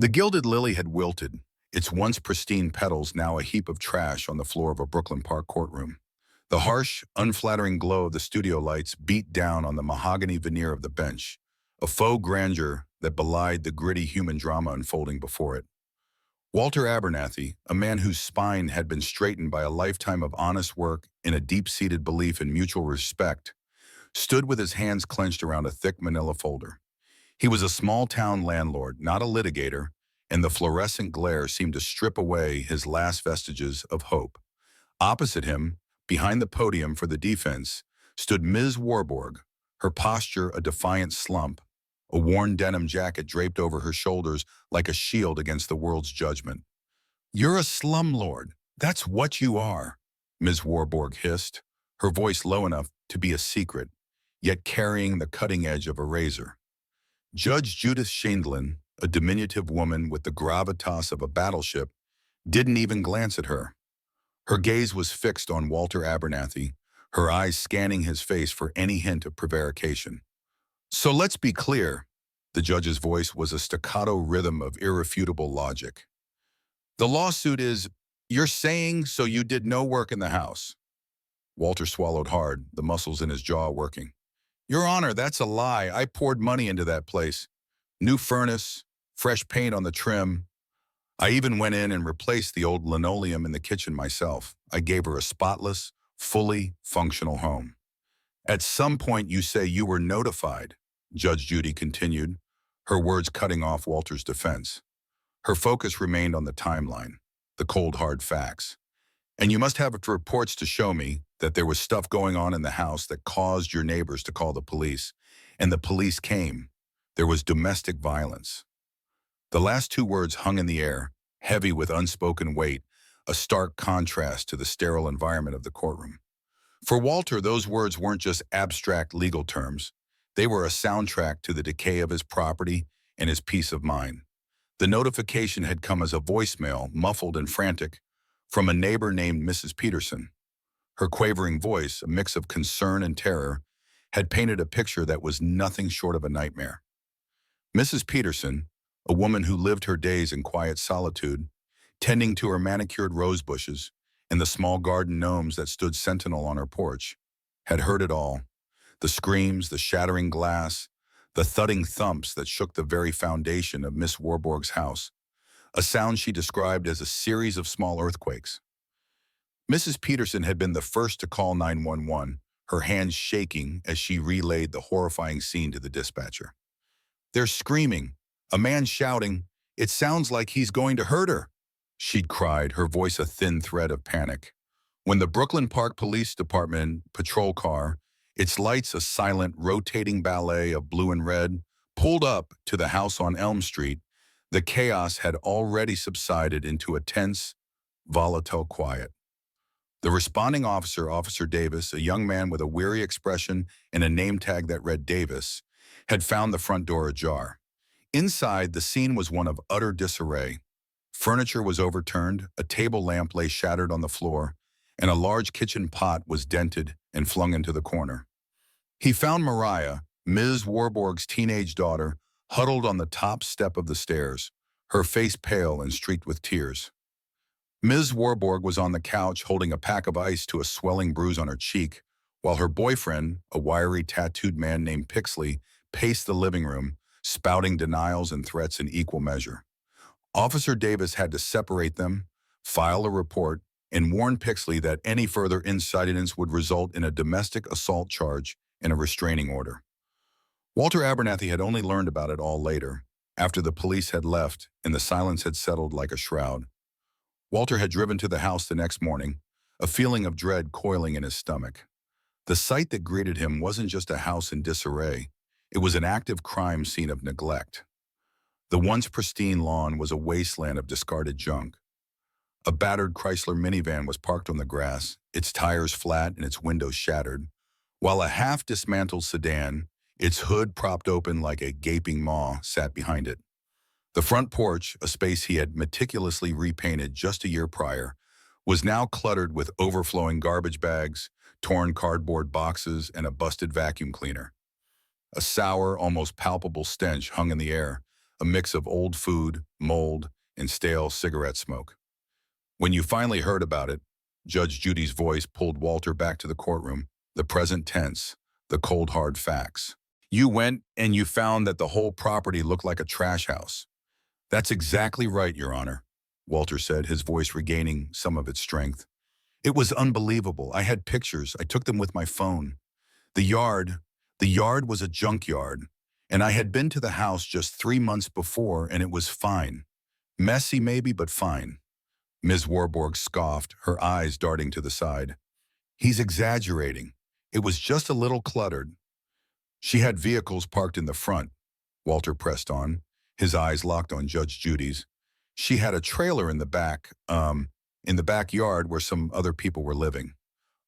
The gilded lily had wilted, its once pristine petals now a heap of trash on the floor of a Brooklyn Park courtroom. The harsh, unflattering glow of the studio lights beat down on the mahogany veneer of the bench, a faux grandeur that belied the gritty human drama unfolding before it. Walter Abernathy, a man whose spine had been straightened by a lifetime of honest work and a deep-seated belief in mutual respect, stood with his hands clenched around a thick manila folder. He was a small-town landlord, not a litigator, and the fluorescent glare seemed to strip away his last vestiges of hope. Opposite him, behind the podium for the defense, stood Ms. Warburg, her posture a defiant slump, a worn denim jacket draped over her shoulders like a shield against the world's judgment. "You're a slumlord. That's what you are," Ms. Warburg hissed, her voice low enough to be a secret, yet carrying the cutting edge of a razor. Judge Judith Sheindlin, a diminutive woman with the gravitas of a battleship, didn't even glance at her. Her gaze was fixed on Walter Abernathy, her eyes scanning his face for any hint of prevarication. "So let's be clear," the judge's voice was a staccato rhythm of irrefutable logic. "The lawsuit is, you're saying so you did no work in the house." Walter swallowed hard, the muscles in his jaw working. "Your Honor, that's a lie. I poured money into that place. New furnace, fresh paint on the trim. I even went in and replaced the old linoleum in the kitchen myself. I gave her a spotless, fully functional home." "At some point you say you were notified," Judge Judy continued, her words cutting off Walter's defense. Her focus remained on the timeline, the cold hard facts. "And you must have reports to show me that there was stuff going on in the house that caused your neighbors to call the police. And the police came. There was domestic violence." The last two words hung in the air, heavy with unspoken weight, a stark contrast to the sterile environment of the courtroom. For Walter, those words weren't just abstract legal terms. They were a soundtrack to the decay of his property and his peace of mind. The notification had come as a voicemail, muffled and frantic, from a neighbor named Mrs. Peterson. Her quavering voice, a mix of concern and terror, had painted a picture that was nothing short of a nightmare. Mrs. Peterson, a woman who lived her days in quiet solitude, tending to her manicured rose bushes and the small garden gnomes that stood sentinel on her porch, had heard it all. The screams, the shattering glass, the thudding thumps that shook the very foundation of Miss Warburg's house, a sound she described as a series of small earthquakes. Mrs. Peterson had been the first to call 911, her hands shaking as she relayed the horrifying scene to the dispatcher. "They're screaming, a man shouting, 'It sounds like he's going to hurt her,'" she'd cried, her voice a thin thread of panic. When the Brooklyn Park Police Department patrol car, its lights a silent, rotating ballet of blue and red, pulled up to the house on Elm Street, the chaos had already subsided into a tense, volatile quiet. The responding officer, Officer Davis, a young man with a weary expression and a name tag that read Davis, had found the front door ajar. Inside, the scene was one of utter disarray. Furniture was overturned, a table lamp lay shattered on the floor, and a large kitchen pot was dented and flung into the corner. He found Mariah, Ms. Warburg's teenage daughter, huddled on the top step of the stairs, her face pale and streaked with tears. Ms. Warburg was on the couch holding a pack of ice to a swelling bruise on her cheek, while her boyfriend, a wiry tattooed man named Pixley, paced the living room, spouting denials and threats in equal measure. Officer Davis had to separate them, file a report, and warn Pixley that any further incidents would result in a domestic assault charge and a restraining order. Walter Abernathy had only learned about it all later, after the police had left and the silence had settled like a shroud. Walter had driven to the house the next morning, a feeling of dread coiling in his stomach. The sight that greeted him wasn't just a house in disarray, it was an active crime scene of neglect. The once pristine lawn was a wasteland of discarded junk. A battered Chrysler minivan was parked on the grass, its tires flat and its windows shattered, while a half-dismantled sedan, its hood propped open like a gaping maw, sat behind it. The front porch, a space he had meticulously repainted just a year prior, was now cluttered with overflowing garbage bags, torn cardboard boxes, and a busted vacuum cleaner. A sour, almost palpable stench hung in the air, a mix of old food, mold, and stale cigarette smoke. When you finally heard about it, Judge Judy's voice pulled Walter back to the courtroom, the present tense, the cold hard facts. You went and you found that the whole property looked like a trash house. That's exactly right, Your Honor, Walter said, his voice regaining some of its strength. It was unbelievable. I had pictures. I took them with my phone. The yard, the yard was a junkyard, and I had been to the house just 3 months before, and it was fine. Messy maybe, but fine. Ms. Warburg scoffed, her eyes darting to the side. He's exaggerating. It was just a little cluttered. She had vehicles parked in the front, Walter pressed on, his eyes locked on Judge Judy's. She had a trailer in the backyard where some other people were living.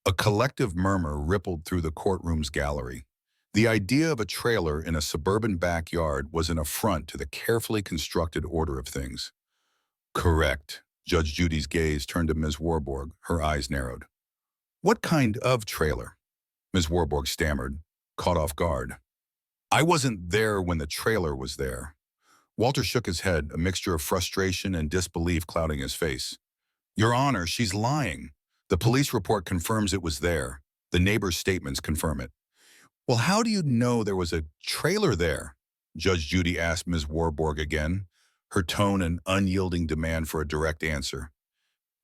A collective murmur rippled through the courtroom's gallery. The idea of a trailer in a suburban backyard was an affront to the carefully constructed order of things. Correct. Judge Judy's gaze turned to Ms. Warburg, her eyes narrowed. What kind of trailer? Ms. Warburg stammered, caught off guard. I wasn't there when the trailer was there. Walter shook his head, a mixture of frustration and disbelief clouding his face. Your Honor, she's lying. The police report confirms it was there. The neighbors' statements confirm it. Well, how do you know there was a trailer there? Judge Judy asked Ms. Warburg again, her tone an unyielding demand for a direct answer.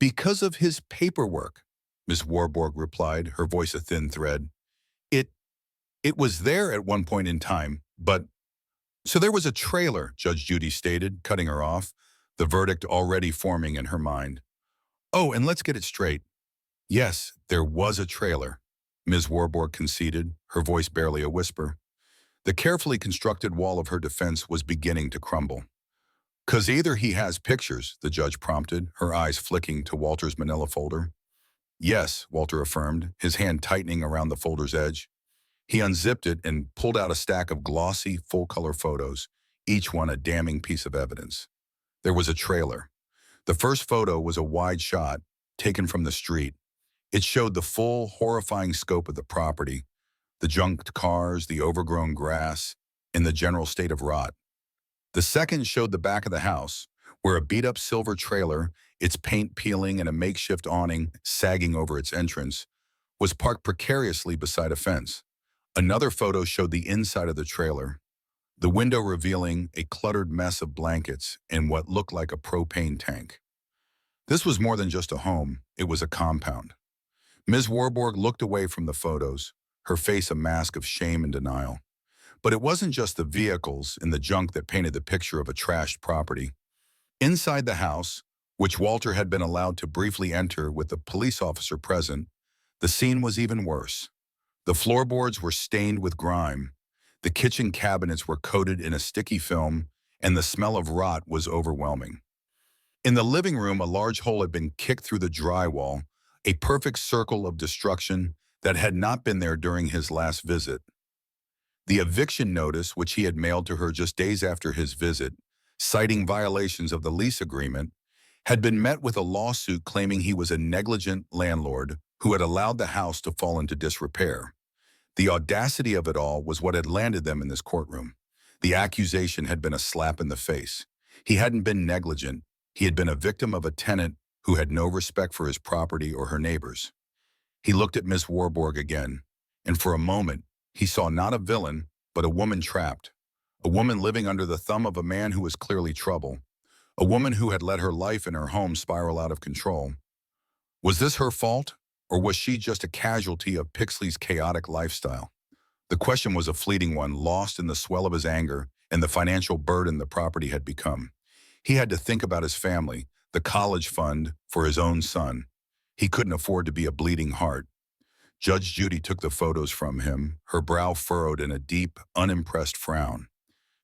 Because of his paperwork, Ms. Warburg replied, her voice a thin thread. It was there at one point in time, but... So there was a trailer, Judge Judy stated, cutting her off, the verdict already forming in her mind. Oh, and let's get it straight. Yes, there was a trailer, Ms. Warburg conceded, her voice barely a whisper. The carefully constructed wall of her defense was beginning to crumble. 'Cause either he has pictures, the judge prompted, her eyes flicking to Walter's manila folder. Yes, Walter affirmed, his hand tightening around the folder's edge. He unzipped it and pulled out a stack of glossy, full-color photos, each one a damning piece of evidence. There was a trailer. The first photo was a wide shot, taken from the street. It showed the full, horrifying scope of the property, the junked cars, the overgrown grass, and the general state of rot. The second showed the back of the house, where a beat-up silver trailer, its paint peeling and a makeshift awning sagging over its entrance, was parked precariously beside a fence. Another photo showed the inside of the trailer, the window revealing a cluttered mess of blankets and what looked like a propane tank. This was more than just a home, it was a compound. Ms. Warburg looked away from the photos, her face a mask of shame and denial. But it wasn't just the vehicles and the junk that painted the picture of a trashed property. Inside the house, which Walter had been allowed to briefly enter with the police officer present, the scene was even worse. The floorboards were stained with grime, the kitchen cabinets were coated in a sticky film, and the smell of rot was overwhelming. In the living room, a large hole had been kicked through the drywall, a perfect circle of destruction that had not been there during his last visit. The eviction notice, which he had mailed to her just days after his visit, citing violations of the lease agreement, had been met with a lawsuit claiming he was a negligent landlord who had allowed the house to fall into disrepair. The audacity of it all was what had landed them in this courtroom. The accusation had been a slap in the face. He hadn't been negligent. He had been a victim of a tenant who had no respect for his property or her neighbors. He looked at Miss Warburg again, and for a moment, he saw not a villain, but a woman trapped. A woman living under the thumb of a man who was clearly trouble. A woman who had let her life and her home spiral out of control. Was this her fault? Or was she just a casualty of Pixley's chaotic lifestyle? The question was a fleeting one, lost in the swell of his anger and the financial burden the property had become. He had to think about his family, the college fund for his own son. He couldn't afford to be a bleeding heart. Judge Judy took the photos from him, her brow furrowed in a deep, unimpressed frown.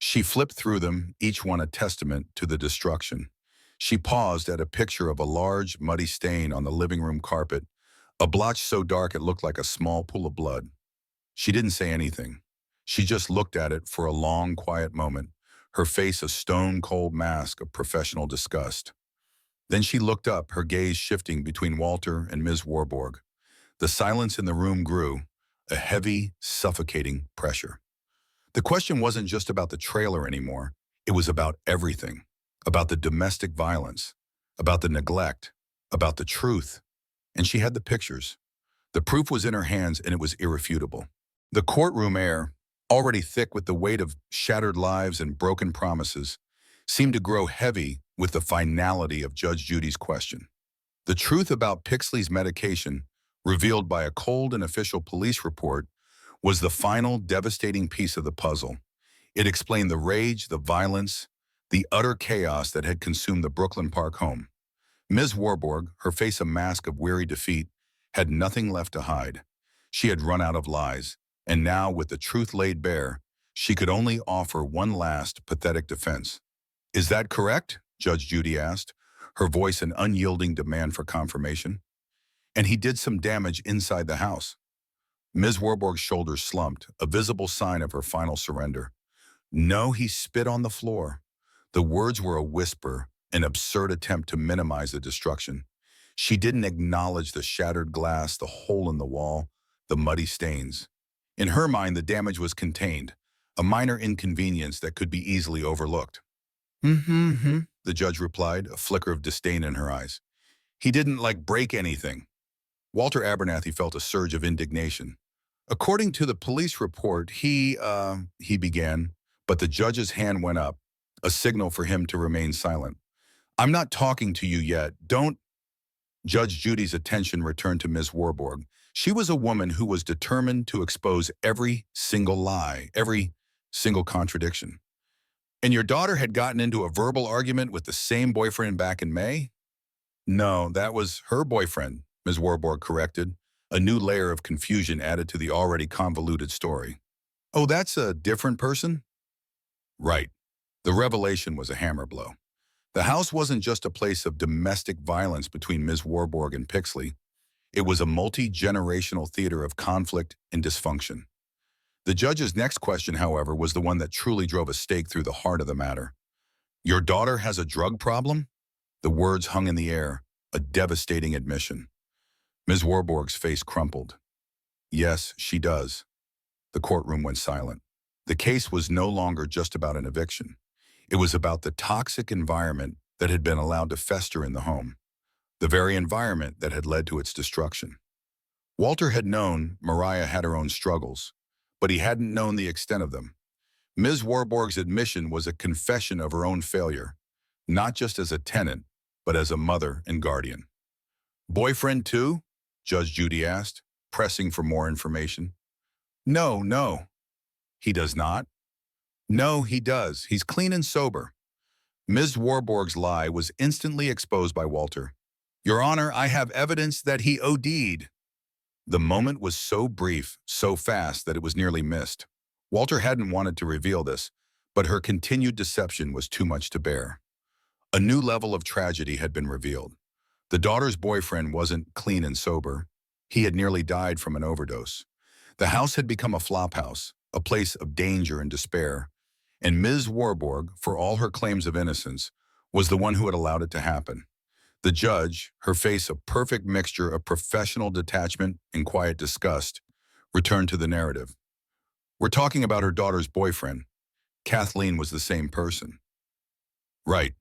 She flipped through them, each one a testament to the destruction. She paused at a picture of a large, muddy stain on the living room carpet, a blotch so dark it looked like a small pool of blood. She didn't say anything. She just looked at it for a long, quiet moment, her face a stone-cold mask of professional disgust. Then she looked up, her gaze shifting between Walter and Ms. Warburg. The silence in the room grew, a heavy, suffocating pressure. The question wasn't just about the trailer anymore. It was about everything, about the domestic violence, about the neglect, about the truth. And she had the pictures. The proof was in her hands and it was irrefutable. The courtroom air, already thick with the weight of shattered lives and broken promises, seemed to grow heavy with the finality of Judge Judy's question. The truth about Pixley's medication, revealed by a cold and official police report, was the final devastating piece of the puzzle. It explained the rage, the violence, the utter chaos that had consumed the Brooklyn Park home. Ms. Warburg, her face a mask of weary defeat, had nothing left to hide. She had run out of lies, and now, with the truth laid bare, she could only offer one last, pathetic defense. "Is that correct?" Judge Judy asked, her voice an unyielding demand for confirmation. "And he did some damage inside the house." Ms. Warburg's shoulders slumped, a visible sign of her final surrender. "No, he spit on the floor." The words were a whisper, an absurd attempt to minimize the destruction. She didn't acknowledge the shattered glass, the hole in the wall, the muddy stains. In her mind, the damage was contained, a minor inconvenience that could be easily overlooked. Mm-hmm, the judge replied, a flicker of disdain in her eyes. "He didn't, break anything." Walter Abernathy felt a surge of indignation. "According to the police report, he began, but the judge's hand went up, a signal for him to remain silent. "I'm not talking to you yet. Don't—" Judge Judy's attention returned to Ms. Warburg. She was a woman who was determined to expose every single lie, every single contradiction. "And your daughter had gotten into a verbal argument with the same boyfriend back in May?" "No, that was her boyfriend," Ms. Warburg corrected, a new layer of confusion added to the already convoluted story. "Oh, that's a different person?" Right. The revelation was a hammer blow. The house wasn't just a place of domestic violence between Ms. Warburg and Pixley. It was a multi-generational theater of conflict and dysfunction. The judge's next question, however, was the one that truly drove a stake through the heart of the matter. "Your daughter has a drug problem?" The words hung in the air, a devastating admission. Ms. Warburg's face crumpled. "Yes, she does." The courtroom went silent. The case was no longer just about an eviction. It was about the toxic environment that had been allowed to fester in the home, the very environment that had led to its destruction. Walter had known Mariah had her own struggles, but he hadn't known the extent of them. Ms. Warburg's admission was a confession of her own failure, not just as a tenant, but as a mother and guardian. "Boyfriend too?" Judge Judy asked, pressing for more information. No. "He does not?" "No, he does. He's clean and sober." Ms. Warburg's lie was instantly exposed by Walter. "Your Honor, I have evidence that he OD'd." The moment was so brief, so fast that it was nearly missed. Walter hadn't wanted to reveal this, but her continued deception was too much to bear. A new level of tragedy had been revealed. The daughter's boyfriend wasn't clean and sober. He had nearly died from an overdose. The house had become a flophouse, a place of danger and despair. And Ms. Warburg, for all her claims of innocence, was the one who had allowed it to happen. The judge, her face a perfect mixture of professional detachment and quiet disgust, returned to the narrative. "We're talking about her daughter's boyfriend. Kathleen was the same person." "Right.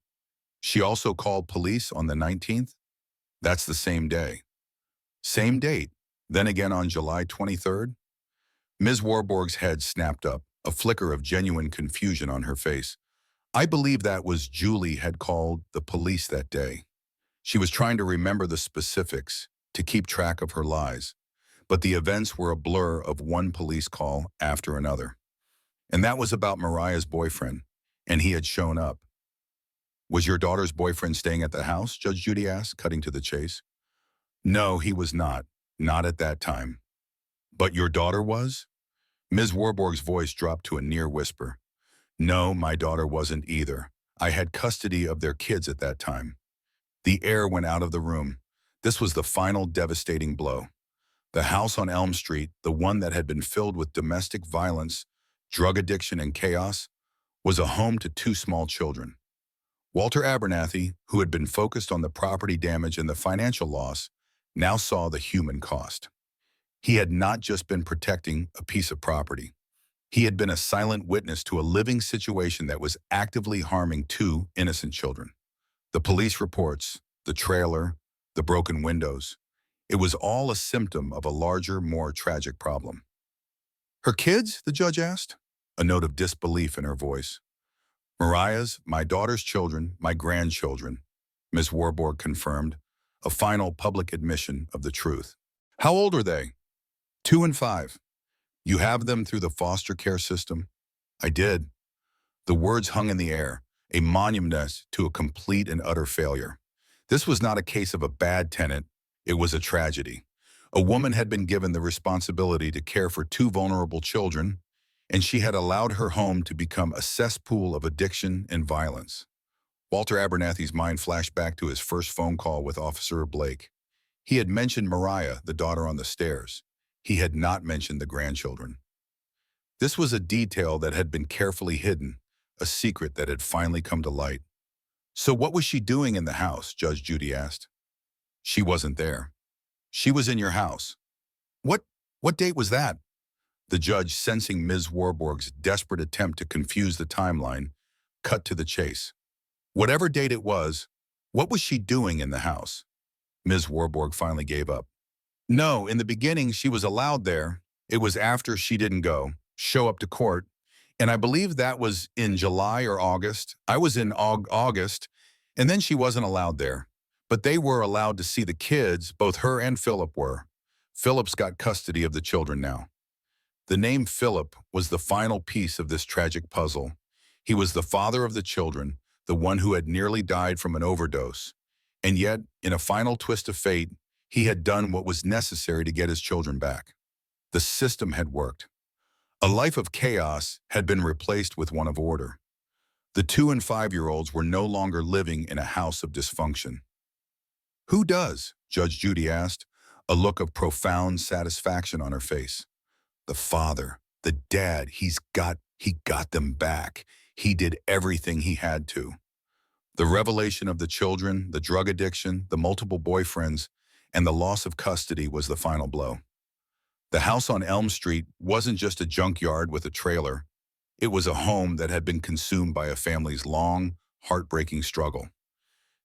She also called police on the 19th? "That's the same day." "Same date. Then again on July 23rd? Ms. Warburg's head snapped up, a flicker of genuine confusion on her face. "I believe that was Julie had called the police that day. She was trying to remember the specifics, to keep track of her lies. But the events were a blur of one police call after another. And that was about Mariah's boyfriend, and he had shown up." "Was your daughter's boyfriend staying at the house?" Judge Judy asked, cutting to the chase. "No, he was not. Not at that time." "But your daughter was?" Ms. Warburg's voice dropped to a near whisper. "No, my daughter wasn't either. I had custody of their kids at that time." The air went out of the room. This was the final devastating blow. The house on Elm Street, the one that had been filled with domestic violence, drug addiction, and chaos, was a home to two small children. Walter Abernathy, who had been focused on the property damage and the financial loss, now saw the human cost. He had not just been protecting a piece of property. He had been a silent witness to a living situation that was actively harming two innocent children. The police reports, the trailer, the broken windows. It was all a symptom of a larger, more tragic problem. Her kids? The judge asked, a note of disbelief in her voice. Mariah's, my daughter's children, my grandchildren, Ms. Warburg confirmed, a final public admission of the truth. How old are they? 2 and 5. You have them through the foster care system? I did. The words hung in the air, a monument to a complete and utter failure. This was not a case of a bad tenant, it was a tragedy. A woman had been given the responsibility to care for two vulnerable children, and she had allowed her home to become a cesspool of addiction and violence. Walter Abernathy's mind flashed back to his first phone call with Officer Blake. He had mentioned Mariah, the daughter on the stairs. He had not mentioned the grandchildren. This was a detail that had been carefully hidden, a secret that had finally come to light. So what was she doing in the house? Judge Judy asked. She wasn't there. She was in your house. What date was that? The judge, sensing Ms. Warburg's desperate attempt to confuse the timeline, cut to the chase. Whatever date it was, what was she doing in the house? Ms. Warburg finally gave up. No, in the beginning she was allowed there. It was after she didn't show up to court, and I believe that was in July or August. I was in August, and then she wasn't allowed there. But they were allowed to see the kids, both her and Philip were. Philip's got custody of the children now. The name Philip was the final piece of this tragic puzzle. He was the father of the children, the one who had nearly died from an overdose. And yet, in a final twist of fate, he had done what was necessary to get his children back. The system had worked. A life of chaos had been replaced with one of order. The 2 and 5-year-olds were no longer living in a house of dysfunction. Who does? Judge Judy asked, a look of profound satisfaction on her face. The father, the dad, he got them back. He did everything he had to. The revelation of the children, the drug addiction, the multiple boyfriends, and the loss of custody was the final blow. The house on Elm Street wasn't just a junkyard with a trailer. It was a home that had been consumed by a family's long, heartbreaking struggle.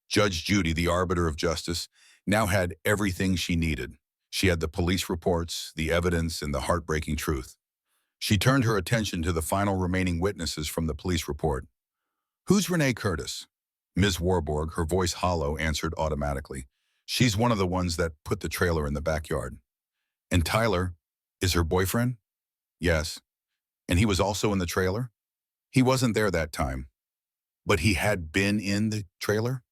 Judge Judy, the arbiter of justice, now had everything she needed. She had the police reports, the evidence, and the heartbreaking truth. She turned her attention to the final remaining witnesses from the police report. Who's Renee Curtis? Ms. Warburg, her voice hollow, answered automatically. She's one of the ones that put the trailer in the backyard. And Tyler is her boyfriend? Yes. And he was also in the trailer? He wasn't there that time. But he had been in the trailer?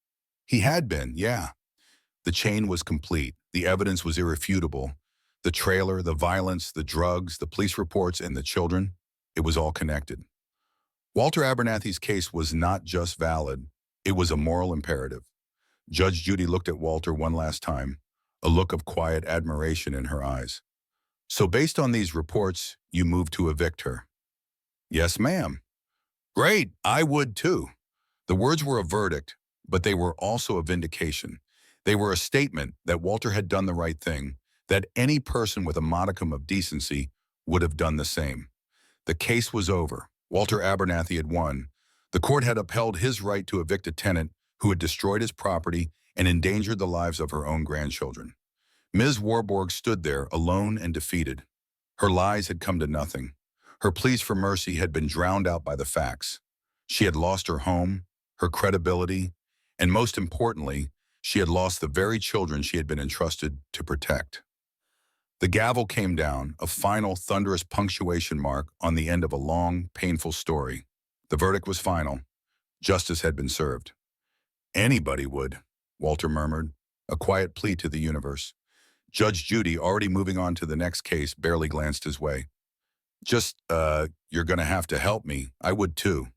He had been, yeah. The chain was complete. The evidence was irrefutable. The trailer, the violence, the drugs, the police reports, and the children, it was all connected. Walter Abernathy's case was not just valid, it was a moral imperative. Judge Judy looked at Walter one last time, a look of quiet admiration in her eyes. So based on these reports, you moved to evict her? Yes, ma'am. Great, I would too. The words were a verdict, but they were also a vindication. They were a statement that Walter had done the right thing, that any person with a modicum of decency would have done the same. The case was over. Walter Abernathy had won. The court had upheld his right to evict a tenant who had destroyed his property and endangered the lives of her own grandchildren. Ms. Warburg stood there, alone and defeated. Her lies had come to nothing. Her pleas for mercy had been drowned out by the facts. She had lost her home, her credibility, and most importantly, she had lost the very children she had been entrusted to protect. The gavel came down, a final thunderous punctuation mark on the end of a long, painful story. The verdict was final. Justice had been served. Anybody would, Walter murmured, a quiet plea to the universe. Judge Judy, already moving on to the next case, barely glanced his way. You're gonna have to help me. I would too.